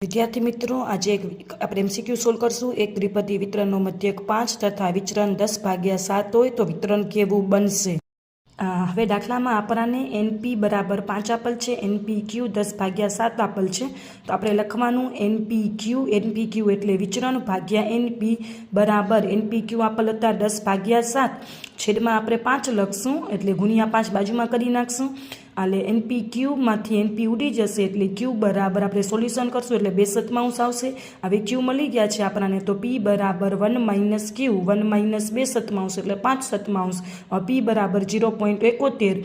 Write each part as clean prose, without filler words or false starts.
विद्यार्थी मित्रों आज आप एमसीक्यू सोल्व करशुं। एक त्रिपदी वितरणनो मध्यक 5 तथा विचरण 10/7 होय तो वितरण केवुं बनशे। हवे दाखलामां आपणाने एनपी बराबर 5 आपेल छे, एनपीक्यू 10/7 आपेल छे। तो आपणे लखवानुं एनपीक्यू एटले विचरण भाग्या एनपी बराबर एनपीक्यू आपेल हता 10/7 छेदमां आपणे 5 लखशुं एटले गुणिया 5 बाजुमां करी नाखशुं। એટલે एनपीक्यू मांथी एनपी उडी जशे एटले क्यू बराबर आपणे सोल्यूशन करशुं एटले 2 सतमांश आवशे। हवे क्यू मळी गया छे आपणाने तो पी बराबर 1 - क्यू 1 - 2 सतमांश एटले 5 सतमांश। पी बराबर 0.71।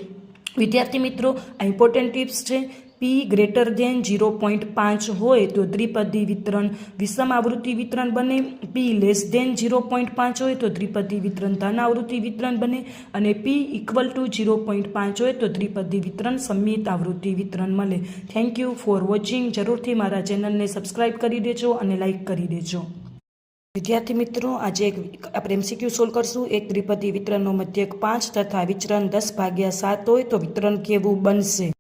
विद्यार्थी मित्रों आ इम्पोर्टન્ટ टिप्स छे। पी ग्रेटर देन 0.5 होय तो द्विपदी वितरण विषम आवृत्ति वितरण बने। पी लेस देन 0.5 होय तो द्विपदी वितरण धन आवृत्ति वितरण बने। अने पी इक्वल टू 0.5 होय तो द्विपदी वितरण सममित आवृत्ति वितरण मळे। Thank you for watching. जरूरथी मारा चेनल ने सब्सक्राइब करी देजो अने लाइक करी देजो। विद्यार्थी मित्रों आज आप एमसीक्यू सोल्व करशुं। एक त्रिपदी वितरणनो मध्यक 5 तथा विचरण 10/7 होय तो वितरण केवुं बनशे।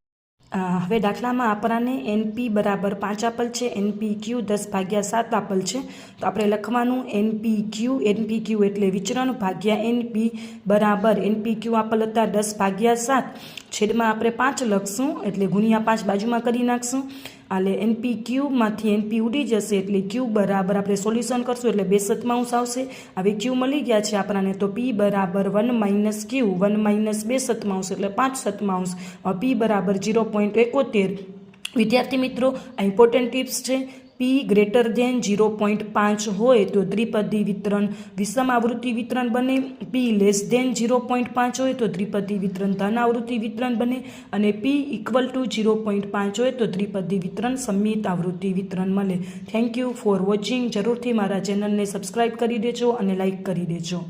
हवे दाखलामां आपणाने एनपी बराबर 5 आपेल छे, एनपीक्यू 10/7 आपेल छे। तो आपणे लखवानुं एनपीक्यू एटले विचरण भाग्या एनपी बराबर एनपीक्यू आपेल हता 10/7 छेदमां आपणे 5 लखशुं एटले गुणिया 5 बाजुमां करी नाखशुं। એટલે एनपीक्यू मांथी एनपी उडी जशे एटले क्यू बराबर आपणे सोल्यूशन करशुं एटले 2 सतमांश आवशे। हवे क्यू मळी गया छे आपणाने तो पी बराबर 1 - क्यू 1 - 2 सतमांश एटले 5 सतमांश। पी बराबर 0.71। विद्यार्थी मित्रों आ इम्पोर्टન્ટ टिप्स छे। पी ग्रेटर देन 0.5 होय तो द्विपदी वितरण विषम आवृत्ति वितरण बने। पी लेस देन 0.5 होय तो द्विपदी वितरण धन आवृत्ति वितरण बने। अने पी इक्वल टू 0.5 होय तो द्विपदी वितरण सममित आवृत्ति वितरण मळे। Thank you for watching. जरूरथी मारा चेनल ने सब्सक्राइब करी देजो अने लाइक करी देजो।